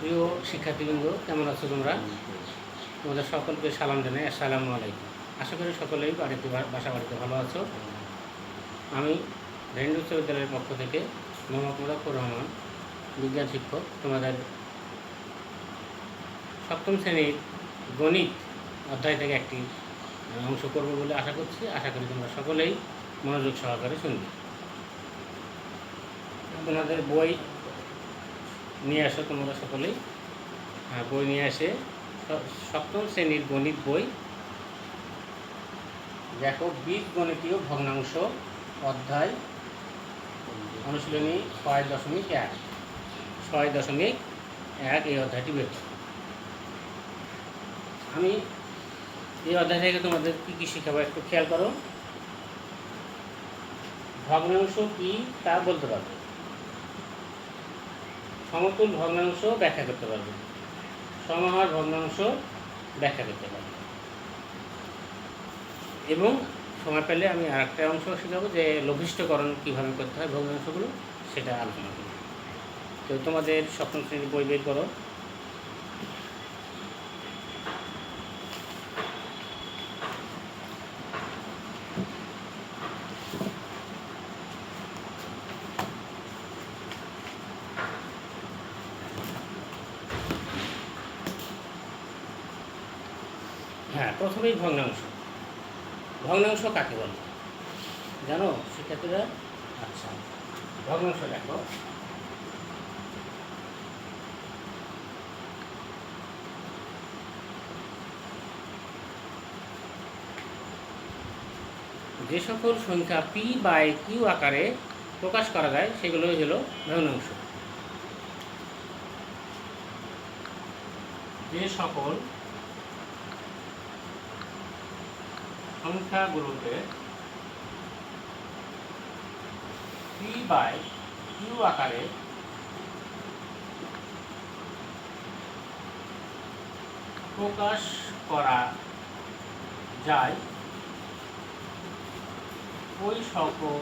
প্রিয় শিক্ষার্থীবৃন্দ, কেমন আছো তোমরা? তোমাদের সকলকে সালাম জানাই, আসসালামু আলাইকুম। আশা করি সকলেই বাড়িতে ভালো আছো। আমি রেন্ডু উচ্চ বিদ্যালয়ের পক্ষ থেকে মোহাম্মদ মুজাফফর রহমান, বিজ্ঞান শিক্ষক, তোমাদের সপ্তম শ্রেণীর গণিত অধ্যায় থেকে একটি অংশ করবো বলে আশা করছি। আশা করি তোমরা সকলেই মনোযোগ সহকারে শুনবে। তোমাদের বই নিয়ে আসো, তোমরা সকলেই বই নিয়ে আসে সপ্তম শ্রেণীর গণিত বই। দেখো, বীজগণিতীয় ভগ্নাংশ অধ্যায় অনুশীলনী 6.1 এই অধ্যায়টি বের করো। আমি এই অধ্যায় থেকে তোমাদের কী কী শেখাবো একটু খেয়াল করো। ভগ্নাংশ কী তা বলতে পারবে, সমতুল ভগ্নাংশ ব্যাখ্যা করতে পারবে, সমাহার ভগ্নাংশ ব্যাখ্যা করতে পারবে, এবং সময় পেলে আমি আর একটা অংশ শেখাবো যে লঘিষ্ঠকরণ কীভাবে করতে হয় ভগ্নাংশগুলো, সেটা আলোচনা করব। তো তোমাদের সপ্তম শ্রেণীর বই বের করো। হ্যাঁ, প্রথমেই ভগ্নাংশ কাকে বলে জানো শিক্ষার্থীরা? আচ্ছা, ভগ্নাংশ দেখো, যে সকল সংখ্যা p/q আকারে প্রকাশ করা যায় সেগুলোই হলো ভগ্নাংশ। যে সকল সংখ্যাগুলোকে p/q আকারে প্রকাশ করা যায় ওই সকল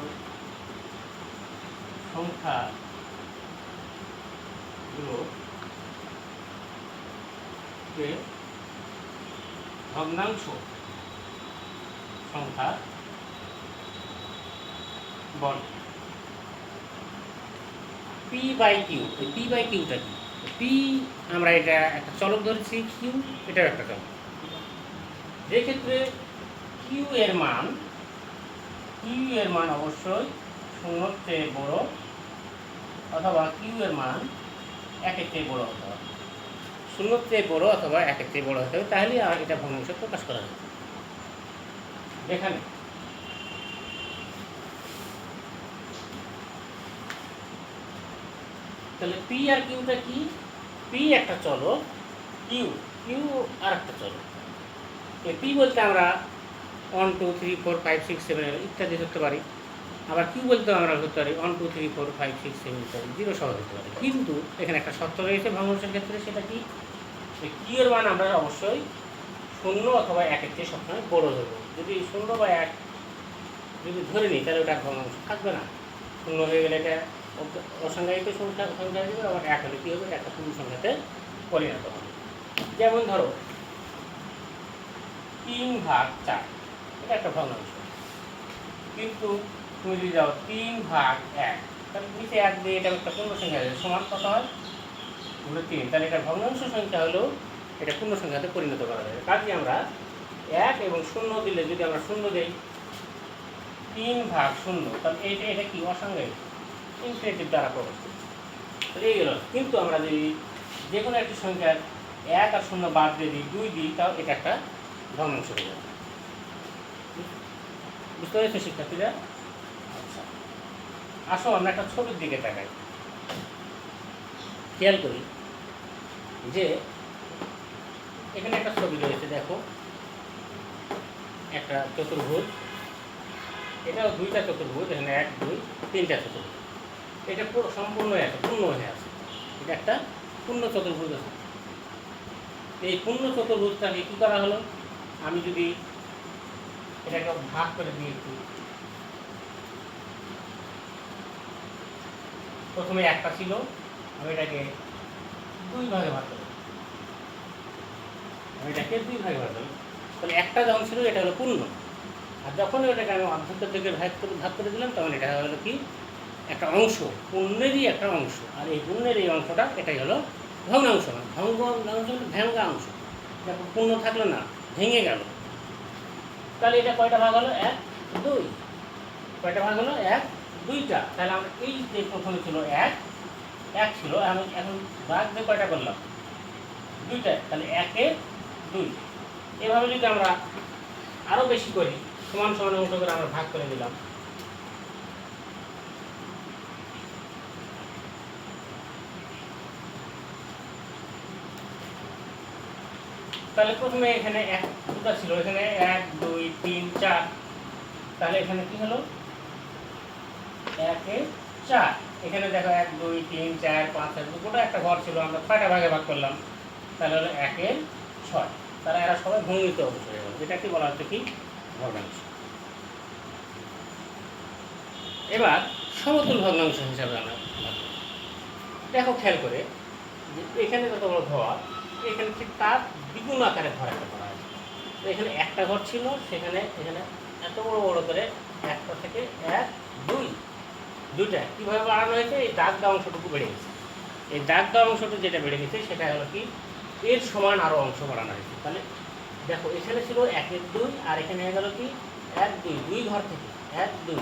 সংখ্যাগুলোকে ভগ্নাংশ সংখ্যা বলে। p/q, এই p/qটা কি? p আমরা এটা একটা চলক ধরেছি, q এটাও একটা চলক। যে ক্ষেত্রে q এর মান অবশ্যই 0-র চেয়ে বড়, অথবা q এর মান 1-এর চেয়ে বড় হতে হবে। 0-র চেয়ে বড় অথবা 1-এর চেয়ে বড় হতে হবে, তাহলে এটা ভগ্নাংশ প্রকাশ করা যাবে। এখানে তাহলে p আর qটা কি? p একটা চলক, q আর একটা চলক। p বলতে আমরা 1 2 3 4 5 6 7 ইত্যাদি ধরতে পারি, আবার q বলতে আমরা ধরতে পারি 1 2 3 4 5 6 7 ইত্যাদি, 0 সহ ধরতে পারি। কিন্তু এখানে একটা শর্ত রয়েছে ভগ্নাংশের ক্ষেত্রে, সেটা কি? q এর মান আমরা অবশ্যই 0 অথবা 1-এর চেয়ে সবসময় বড় ধরব। যদি 0 বা 1 যদি ধরে নিই তাহলে ওটা ভগ্নাংশ থাকবে না। 0 হয়ে গেলে এটা অসংজ্ঞায়িত সংখ্যা দেবে, আবার 1 হলে কী হবে? একটা পূর্ণ সংখ্যাতে পরিণত হবে। যেমন ধরো 3/4, এটা একটা ভগ্নাংশ। কিন্তু তুমি যদি যাও 3/1, তাহলে নিচে 1 দিয়ে এটা একটা পূর্ণ সংখ্যা আছে, সমান কত হয়? 3। তাহলে এটা ভগ্নাংশ সংখ্যা হলেও এটা পূর্ণ সংখ্যাতে পরিণত করা যাবে। কাজে আমরা 1 এবং 0 দিলে, যদি আমরা 0 দিই 3/0, তাহলে এটা কি? অসংজ্ঞায়িত, ইনফিনিটিভ দ্বারা প্রকাশ করি। তাহলে এই গেল। কিন্তু আমরা যদি যে কোনো একটি সংখ্যার 1 আর 0 বাদ দিয়ে দিই, 2 দিই, তাও এটা একটা ভগ্নাংশ হয়ে যাবে। বুঝতে পেরেছো শিক্ষার্থীরা? আচ্ছা, আসো আমরা একটা ছবির দিকে তাকাই, খেয়াল করি যে এখানে একটা ছবি রয়েছে। দেখো, একটা চতুর্ভুজ, এটাও 2টা চতুর্ভুজ, এখানে 1 2 3টা চতুর্ভুজ। এটা পুরো সম্পূর্ণ পূর্ণ হয়ে আছে, এটা একটা পূর্ণ চতুর্ভুজ আছে। এই পূর্ণ চতুর্ভুজটাকে কী করা হলো? আমি যদি এটাকে ভাগ করে দিই, একটু প্রথমে একটা ছিল, আমি এটাকে দুই ভাগে ভাগ করব, এটাকে দুই ভাগে ভাগ করব। তাহলে একটা যখন ছিল এটা হলো পূর্ণ, আর যখন এটাকে আমি অর্ধেকের দিকে ভাগ করে দিলাম তখন এটা হলো কি একটা অংশ, পূর্ণেরই একটা অংশ। আর এই পূর্ণের এই অংশটা এটাই হলো ভগ্নাংশ। ভগ্নাংশ ভেঙ্গা অংশ, পূর্ণ থাকলো না, ভেঙে গেল। তাহলে এটা কয়টা ভাগ হলো? 1 2। কয়টা ভাগ হলো? 1 2টা। তাহলে আমরা এই যে প্রথমে ছিল 1 1 ছিল, আমি এখন ভাগ দিয়ে কয়টা করলাম? 2টা। তাহলে 1 এ 2। এভাবে যদি আমরা আরও বেশি করি, সমান সমান অংশ করে আমরা ভাগ করে দিলাম। তাহলে প্রথমে এখানে 2টা ছিল, এখানে 1 2 3 4। তাহলে এখানে কি হলো? 1 এ 4। এখানে দেখো 1 2 3 4 5 6, গোটা একটা ঘর ছিল, আমরা 6টা ভাগে ভাগ করলাম। তাহলে হলো 1 এ 6। তাহলে এরা সবাই ভঙ্গিত অংশ হয়ে গেল। এটাকে বলা হচ্ছে কি? ভগ্নাংশ। এবার সমতুল ভগ্নাংশ হিসাবে আমরা দেখো খেয়াল করে যে এখানে যত বড় ঘর, এখানে ঠিক তার দ্বিগুণ আকারে ঘর একটা করা আছে। তো এখানে একটা ঘর ছিল, সেখানে এখানে এত বড় বড় করে একটা থেকে 1 2 2টা কীভাবে বাড়ানো হয়েছে? এই দাগ দেওয়া অংশটুকু বেড়ে গেছে। এই দাগ দেওয়া অংশটুকু যেটা বেড়ে গেছে সেটা হলো কি এর সমান আরও অংশ বাড়ানো হয়েছে। তাহলে দেখো এখানে ছিল 1 এর 2, আর এখানে হয়ে গেল কি 1 2, 2 ঘর থেকে 1 2,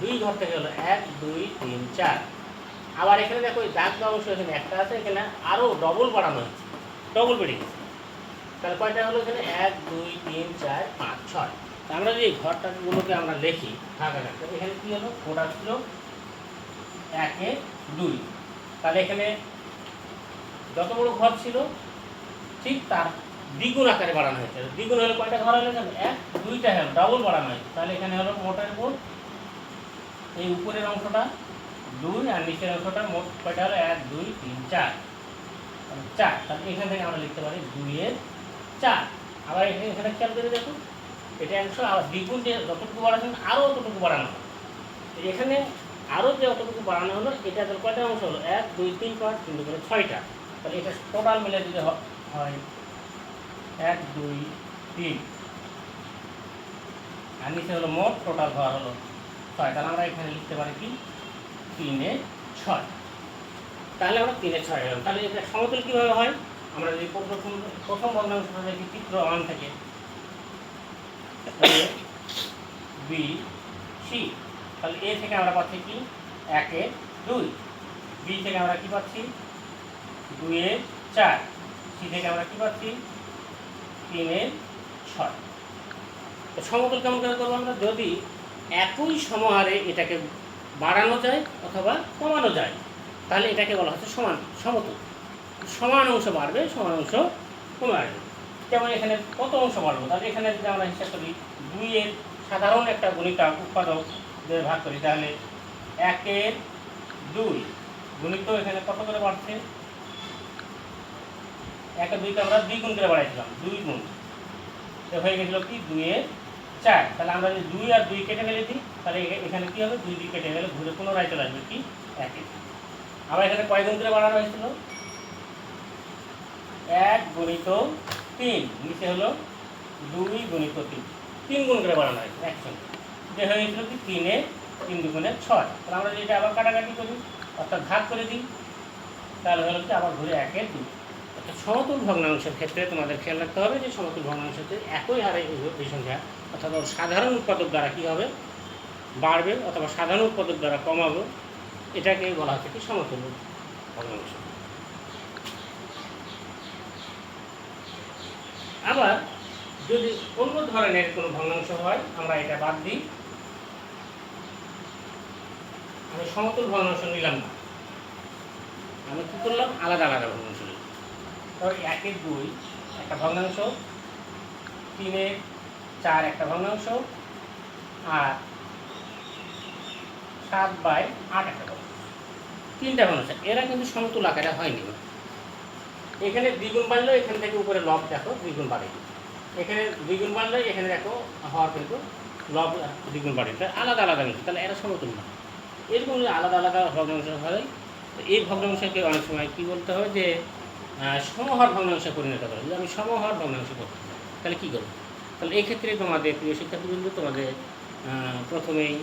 2 ঘর থেকে হলো 1 2 3 4। আবার এখানে দেখো এই দাগ দেওয়া অংশ এখানে একটা আছে, এখানে আরও ডবল বাড়ানো হয়েছে, ডবল বেড়ে গেছে। তাহলে কয়টা হলো এখানে? 1 2 3 4 5 6। আমরা যদি এই ঘরটাগুলোকে আমরা লিখি ভাগ আকারে, এখানে কী হলো? ওটা ছিল 1 এ 2। তাহলে এখানে যত বড় ঘর ছিল ঠিক তার দ্বিগুণ আকারে বাড়ানো হয়েছে। দ্বিগুণ হলে কয়টা ঘর হলো? এখানে 1 2টা হলো, ডবল বাড়ানো হয়েছে। তাহলে এখানে হলো মোটের উপর এই উপরের অংশটা 2 আর নিচের অংশটা মোট কয়টা হলো? 1 2 3 4 4। তাহলে এখান থেকে আমরা লিখতে পারি 2 এর 4। আবার এখানে খেয়াল করে দেখুন, এটা অংশ আবার দ্বিগুণ যে যতটুকু বাড়াচ্ছেন আরও অতটুকু বাড়ানো হয়। এখানে আরও যে অতটুকু বাড়ানো হলো, এটা তাহলে কয়টা অংশ হলো? 1 2 3 5 3 2 করে 6টা। তাহলে এটা টোটাল মিলে যদি হয় 1 2 3, আর নিচে হলো মোট টোটাল ঘর হলো 6। তাহলে আমরা এখানে লিখতে পারি কি 3 এ 6। তাহলে আমরা 3 এ 6 গেলাম। তাহলে এটা সমতুল কীভাবে হয়? আমরা যদি প্রথম ভগ্নাংশটা দেখি চিত্র 1 থেকে, A B C। তাহলে এ থেকে আমরা পাচ্ছি কি 1 এ 2, বি থেকে আমরা কি পাচ্ছি 2 এ 4, সি থেকে আমরা কি পাচ্ছি 3 এ 6। তো সমতুল কেমন করে করবো আমরা? যদি একই সমহারে এটাকে বাড়ানো যায় অথবা কমানো যায়, তাহলে এটাকে বলা হচ্ছে সমতুল। সমান অংশ বাড়বে, সমান অংশ কমে আসবে। যেমন এখানে কত অংশ বাড়বো? তাহলে এখানে যদি আমরা হিসাব করি 2 এর সাধারণ একটা গুণিতক উৎপাদক যদি ভাগ করি, তাহলে 1 এর 2 গুণিত এখানে কত করে বাড়ছে? 1 এর 2কে আমরা 2 গুণ করে বাড়াইছিলাম, 2 গুণ হয়ে গেছিলো কি 2 এর 4। তাহলে আমরা যদি 2 আর 2 কেটে ফেলে দিই, তাহলে এখানে কী হবে? 2 2 কেটে গেলে ঘুরে পুনরায় চলে আসবে কি 1 এ। আবার এখানে কয় গুণ করে বাড়ানো হয়েছিল? 1 গুণিত 3, নিচে হলো 2 গুণিত 3, 3 গুণ করে বাড়ানো হয়েছে একসঙ্গে। যে হয়ে গেছিলো কি 3 এ 3 2 6। তাহলে আমরা যদি এটা আবার কাটাকাটি করি অর্থাৎ ভাগ করে দিই, তাহলে হলো কি আবার ঘুরে 1 এর 2। অর্থাৎ সমতুল ভগ্নাংশের ক্ষেত্রে তোমাদের খেয়াল রাখতে হবে যে সমতুল ভগ্নাংশের ক্ষেত্রে একই হারে এই সংখ্যা, অর্থাৎ সাধারণ উৎপাদক দ্বারা কী হবে? বাড়বে, অথবা সাধারণ উৎপাদক দ্বারা কমাবে। এটাকে বলা হচ্ছে কি সমতুল ভগ্নাংশ। আবার যদি অন্য ধরনের কোনো ভগ্নাংশ হয়, আমরা এটা বাদ দিই, আমি সমতুল ভগ্নাংশ নিলাম না, আমি কী করলাম? আলাদা আলাদা ভগ্নাংশ নিলাম। ধর 1 এর 2 একটা ভগ্নাংশ, 3 এর 4 একটা ভগ্নাংশ, আর 7/8 একটা ভগ্নাংশ। 3টা ভগ্নাংশ, এরা কিন্তু সমতুল আকারে হয়নি। এখানে দ্বিগুণ বাড়লেও এখান থেকে উপরে লব দেখো দ্বিগুণ বাড়ে, এখানে দ্বিগুণ বাড়লে এখানে দেখো হওয়ার কিন্তু লব দ্বিগুণ বাড়ে। আলাদা আলাদা কিন্তু, তাহলে এরা সমতুল না। এরকম আলাদা আলাদা ভগ্নাংশ হয়। তো এই ভগ্নাংশকে অনেক সময় কী বলতে হবে? যে সমহর ভগ্নাংশে পরিণত করা। যদি আমি সমহর ভগ্নাংশে করতে চাই তাহলে কী করবো? তাহলে এই ক্ষেত্রে তোমাদের প্রিয় শিক্ষার্থীবৃন্দ তোমাদের প্রথমেই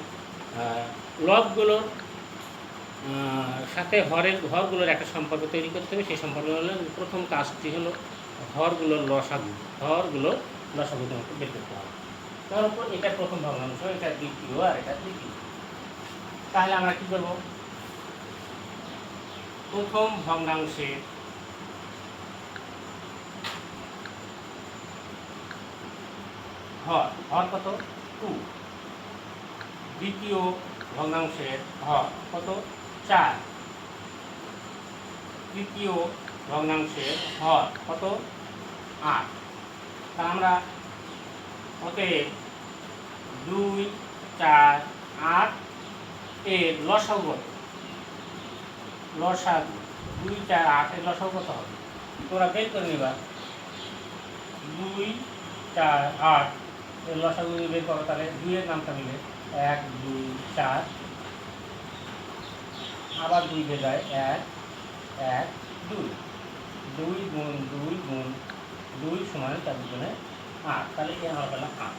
লবগুলোর সাথে হরগুলোর একটা সম্পর্ক তৈরি করতে হবে। সেই সম্পর্ক হলো প্রথম কাজটি হলো হরগুলোর লসাগু তোমাকে বের করতে হবে। তার উপর এটা প্রথম ভগ্নাংশ, এটা দ্বিতীয়, আর এটা তৃতীয়। তাহলে আমরা কী করবো? প্রথম ভগ্নাংশের হর কত? 2। দ্বিতীয় ভগ্নাংশের হর কত? 4। তৃতীয় ভগ্নাংশের হর কত? 8। তা আমরা অতএব 2, 4, 8 এর লসাগু 2, 4, 8 এর লসাগু কত হবে? তোমরা বের করে নিবা। 2, 4, 8 এর লসাগু বের করো, তাহলে 2 এর নামটা নিবে 1, 2, 4, আবার 2 দিয়ে যায় 1, 1, 2, 2 গুণ 2 গুণ 2 সমান 4 গুণে 8। তাহলে এই আমরা পেলাম 8।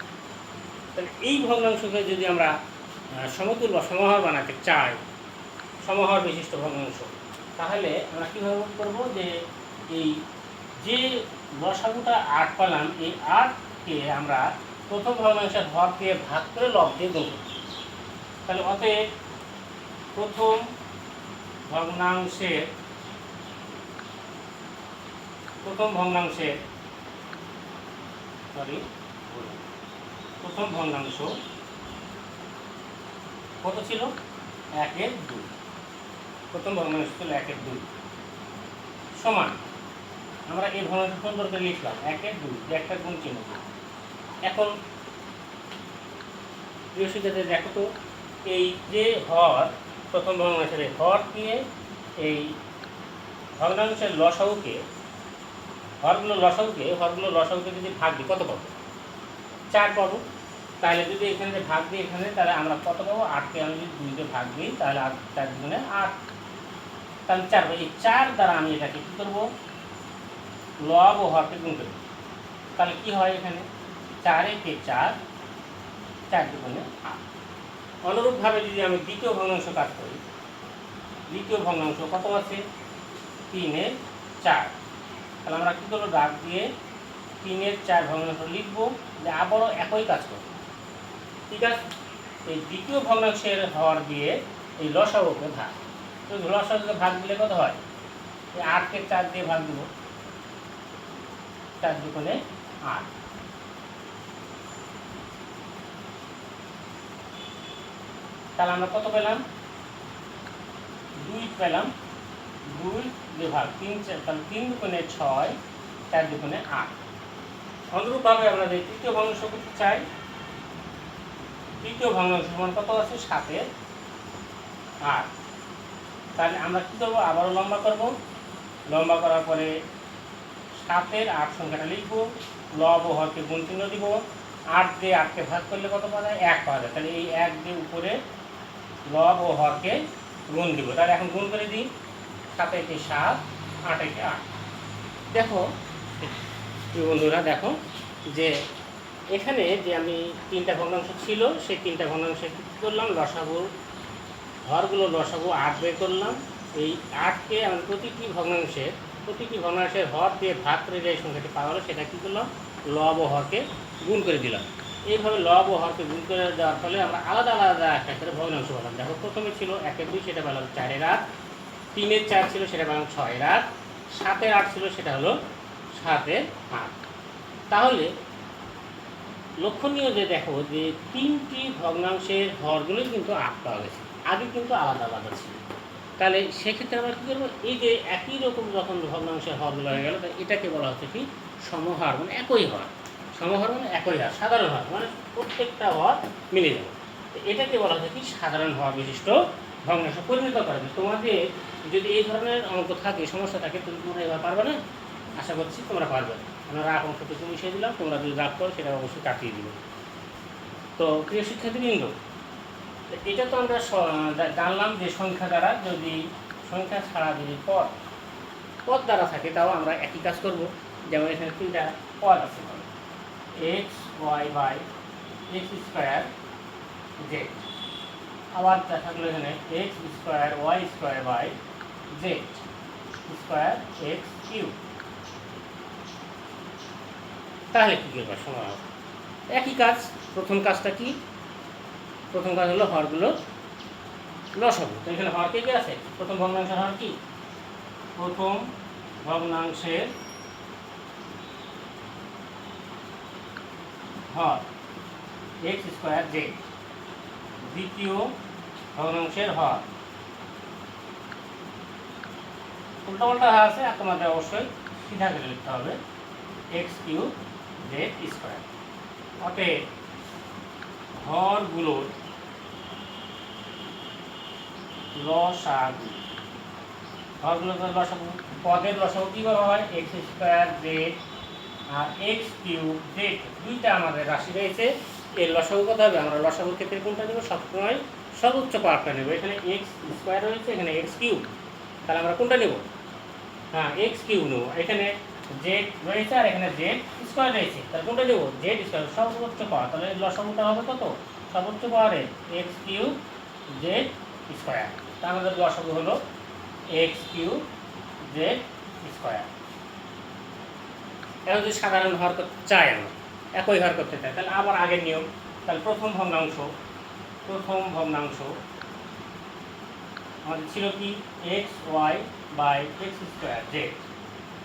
তাহলে এই ভগ্নাংশকে যদি আমরা সমতুল বা সমহর বানাতে চাই, সমহর বিশিষ্ট ভগ্নাংশ, তাহলে আমরা কীভাবে করবো? যে এই যে লসাগুটা 8 পেলাম, এই 8কে আমরা প্রথম ভগ্নাংশের হর দিয়ে ভাগ করে লব দিয়ে গুণ করব। তাহলে অতএব প্রথম ভগ্নাংশের প্রথম ভগ্নাংশ কত ছিল? 1/2। প্রথম ভগ্নাংশ ছিল 1/2 সমান আমরা এই ভগ্নাংশ সুন্দর করে লিখলাম 1/2, একটা গুণ চিহ্ন। এখন প্রিয় শিক্ষার্থী দেখো তো, এই যে হর প্রথম ভগ্নাংশের হর দিয়ে এই ভগ্নাংশের হরগুলো লসাগুকে যদি ভাগ দিই কত পাবো? 4 পাবো। তাহলে যদি এখানে যে ভাগ দিই এখানে, তাহলে আমরা কত পাবো? 8কে আমি যদি 2 দিয়ে ভাগ দিই তাহলে 4 গুণে 8, তাহলে 4 পাবো। এই 4 দ্বারা আমি এটাকে কী করবো? লব ও হরকে গুণ করবো। তাহলে কী হয় এখানে? 4 4, 4 গুণে 8। অনুরূপভাবে যদি আমি দ্বিতীয় ভগ্নাংশ কাজ করি, দ্বিতীয় ভগ্নাংশ কত আছে? 3/4। তাহলে আমরা কী করবো? দাগ দিয়ে 3/4 ভগ্নাংশ লিখবো, যে আবারও একই কাজ করবো। ঠিক আছে? এই দ্বিতীয় ভগ্নাংশের হর দিয়ে এই লসাগুকে ভাগ, তো লসাগুকে ভাগ দিলে কত হয়? এই 8কে 4 দিয়ে ভাগ দেবো, 4 দুগুণে 8। তাহলে আমরা কত পেলাম? 2 পেলাম। 2 দিয়ে ভাগ 3, তাহলে 3 দুগুণে 6, 4 দুগুণে 8। অনুরূপভাবে আমরা যে তৃতীয় ভগ্নাংশ করতে চাই, তৃতীয় ভগ্নাংশ সমান কত আছে? 7/8। তাহলে আমরা কী করবো? আবারও লম্বা করব। লম্বা করার পরে 7/8 সংখ্যাটা লিখবো, লব ও হরকে গুণ চিহ্ন দিব। 8 দিয়ে 8কে ভাগ করলে কত পাওয়া যায়? 1 পাওয়া যায়। তাহলে এই 1 দিয়ে উপরে লব ও হরকে গুণ দিব। তাহলে এখন গুণ করে দিই, 7 × 7, 8 × 8। দেখো বন্ধুরা, দেখো যে এখানে যে আমি 3টা ভগ্নাংশ ছিল, সেই 3টা ভগ্নাংশে কী করলাম? হরগুলো লসাগু 8 বের করলাম। এই 8কে আমি প্রতিটি ভগ্নাংশের হর দিয়ে ভাগ করে যে সংখ্যাটি পাওয়া গেলো, সেটা কী করলাম? লব ও হরকে গুণ করে দিলাম। এইভাবে লব ও হরকে গুণ করে দেওয়ার ফলে আমরা আলাদা আলাদা একটা করে ভগ্নাংশ পেলাম। দেখো প্রথমে ছিল 1/2, সেটা পেলাম 4/8। 3/4 ছিল, সেটা পেলাম 6/8। 7/8 ছিল, সেটা হলো 7/8। তাহলে লক্ষণীয় যে দেখো যে 3টি ভগ্নাংশের হরগুলোই কিন্তু 8 পাওয়া গেছে, আগে কিন্তু আলাদা আলাদা ছিল। তাহলে সেক্ষেত্রে আমরা কী করবো? এই যে একই রকম যখন ভগ্নাংশের হরগুলো হয়ে গেল, এটাকে বলা হচ্ছে কি? সমহার, মানে একই হর। সমহার মানে একই হর, সাধারণ হর, মানে প্রত্যেকটা হর মিলে যাবে। এটাকে বলা হচ্ছে কি? সাধারণ হর বিশিষ্ট ভগ্নাংশ পরিণত করা যায়। তোমাদের যদি এই ধরনের অঙ্ক থাকে, সমস্যা থাকে, তোমরা এবার পারবে না? আশা করছি তোমরা পারবে। আমরা রাগ অংশটুকু মিশিয়ে দিলাম, তোমরা যদি রাগ করো সেটা অবশ্যই কাটিয়ে দিবে। তো প্রিয় শিক্ষার্থীবৃন্দ, এটা তো আমরা জানলাম যে সংখ্যা দ্বারা, যদি সংখ্যা ছাড়া যদি পদ পদ দ্বারা থাকে তাও আমরা একই কাজ করব। যেমন এখানে 3টা পদ আছে, x y by x square z, আবার দেখা গেলো এখানে x square y square by z square x cube. তাহলে কী করবার সময় হবে একই কাজ। প্রথম কাজটা কি? প্রথম কাজ হলো হরগুলো লসাগু। তো এখানে হর কে কি আছে? প্রথম ভগ্নাংশের হর কি? প্রথম ভগ্নাংশের হর এক্স স্কোয়ার জেড, দ্বিতীয় ভগ্নাংশের হর উল্টাপাল্টা আছে আর তোমাদের অবশ্যই সিধা করে লিখতে হবে এক্স কিউব জেড স্কোয়ার। অতএব হরগুলোর লসাগু, হরগুলোর লসাগু, পদের লসাগু কীভাবে হয়? এক্স স্কোয়ার জেড আর এক্স কিউব জেড, দুইটা আমাদের রাশি রয়েছে। এর লসাগু কত হবে? আমরা লসাগুর ক্ষেত্রে কোনটা নেব? সবসময় সর্বোচ্চ পাওয়ারটা নেব। এখানে এক্স স্কোয়ার রয়েছে, এখানে এক্স কিউব, তাহলে আমরা কোনটা নেব? হ্যাঁ, এক্স কিউব নেব। এখানে জেড রয়েছে আর এখানে জেড স্কোয়ার রয়েছে, তাহলে কোনটা নেব? জেড স্কোয়ার, সর্বোচ্চ পাওয়ার। তাহলে লসাগুটা হবে কত? সর্বোচ্চ পাওয়ারের এক্স কিউব জেড স্কোয়ার। তা আমাদের লসাগু হলো এক্স কিউব জেড স্কোয়ার। এখন যদি সাধারণ হর করতে চাই, আমরা একই হর করতে চাই, তাহলে আবার আগের নিয়ম। তাহলে প্রথম ভগ্নাংশ আমাদের ছিল কি? X y by x square z.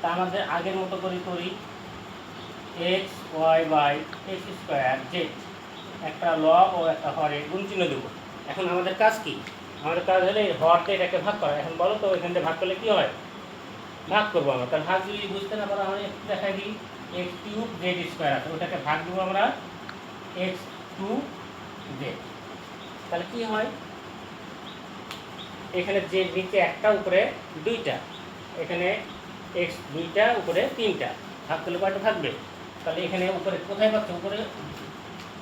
তা আমাদের আগের মতো করে করি, x y by x square z, একটা লব ও একটা হরে গুণ চিহ্ন দেবো। এখন আমাদের কাজ কি? আমাদের কাজ হলে হরতে এটাকে ভাগ করা। এখন বলো তো এখান থেকে ভাগ করলে কী হয়? ভাগ করবো আমরা। তাহলে ভাগ যদি বুঝতে না পারো আমরা একটু দেখাই দিই, এক্স কিউব জেড স্কোয়ার আছে, ওটাকে ভাগ দেবো আমরা এক্স টু জেড। তাহলে কী হয়? এখানে জেড নিচে একটা, উপরে দুইটা, এখানে এক্স দুইটা, উপরে তিনটা, ভাগ করলে কয়টা থাকবে? তাহলে এখানে উপরে কোথায় পাচ্ছে? উপরে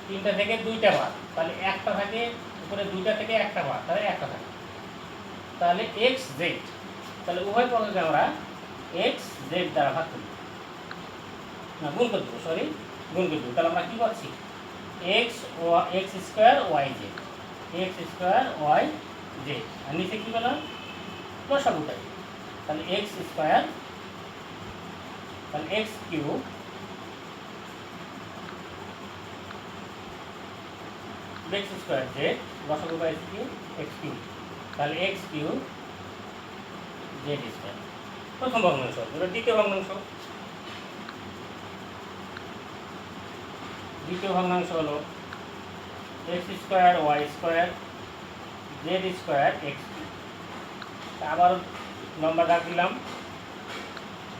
তিনটা থেকে দুইটা বার, তাহলে একটা থাকে, উপরে দুইটা থেকে একটা বার, তাহলে একটা থাকে। তাহলে এক্স জেড, তাহলে উভয় পক্ষকে আমরা এক্স জেড দ্বারা ভাগ করি, না গুণ করে দেবো, গুণ করে দেবো। তাহলে আমরা কী পাচ্ছি? X square y z, x square y z, আর নিচে কী পেলাম? লসাগুটাই। তাহলে এক্স স্কোয়ার, তাহলে x cube x square z, লসাগু বাই এক্স কিউব, তাহলে এক্স কিউব জেড স্কোয়ার। প্রথম ভগ্নাংশ। এবার দ্বিতীয় ভগ্নাংশ হলো x square y square z square x cube. আবার লম্বা দাগ দিলাম,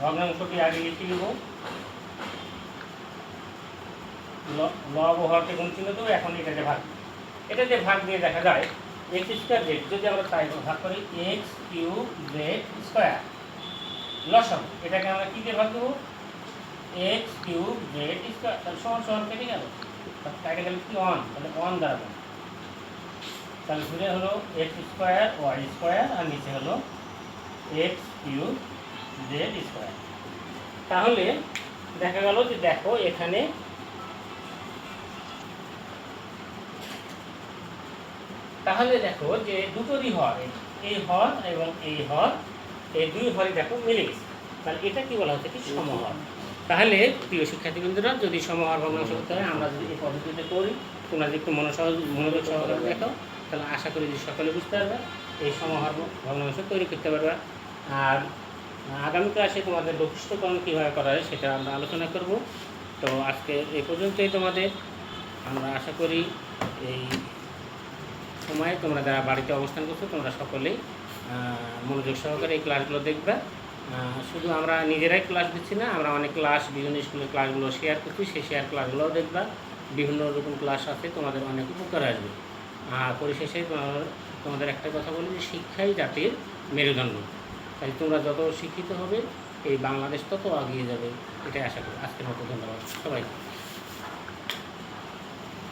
ভগ্নাংশটি আগে লিখে দেব, লব ও হরকে গুণ চিহ্ন দেবো। এখন এটাতে ভাগ দিয়ে দেখা যায় এক্স স্কোয়ার জেড, যদি আমরা তাই ভাগ করি এক্স কিউব জেড স্কোয়ার লসাগু, এটাকে আমরা কী দিয়ে ভাগ দেবো? X cube z square. তাহলে সমান কেটে গেল, কেটে গেলে কি? ওয়ান, তাহলে ওয়ান দ্বারা গুণ। তাহলে ঘুরে হলো এক্স স্কোয়ার ওয়াই স্কোয়ার, আর নিচে হলো এক্স কিউব জেড স্কোয়ার। তাহলে দেখা গেল যে দেখো এখানে তাহলে দেখো যে দুটোরই হর, এই হর এবং এই হর, এই দুই হরই দেখো মিলে গেছে। তাহলে এটা কি বলা হচ্ছে? কি সমহর। তাহলে প্রিয় শিক্ষার্থীবৃন্দরা, যদি সমহর ভগ্নাংশ করতে হয়, আমরা যদি এই পদ্ধতিতে করি, তোমরা যদি একটু মনোযোগ সহকারে দেখো, তাহলে আশা করি যে সকলে বুঝতে পারবে, এই সমহর ভগ্নাংশ তৈরি করতে পারবে। আর আগামী ক্লাসে তোমাদের বৈশিষ্ট্যকরণ কীভাবে করা হয় সেটা আমরা আলোচনা করব। তো আজকে এই পর্যন্তই তোমাদের। আমরা আশা করি এই সময়ে তোমরা যারা বাড়িতে অবস্থান করছো তোমরা সকলেই মনোযোগ সহকারে এই ক্লাসগুলো দেখবে। শুধু আমরা নিজেরাই ক্লাস দিচ্ছি না, আমরা অনেক ক্লাস বিভিন্ন স্কুলের ক্লাসগুলো শেয়ার করছি, সেই শেয়ার ক্লাসগুলোও দেখবা। বিভিন্ন রকম ক্লাস আছে, তোমাদের অনেক উপকার আসবে। আর পরিশেষে তোমাদের একটা কথা বলি যে শিক্ষাই জাতির মেরুদণ্ড। তাই তোমরা যত শিক্ষিত হবে এই বাংলাদেশ তত এগিয়ে যাবে, এটাই আশা করি। আজকের মতো ধন্যবাদ সবাইকে।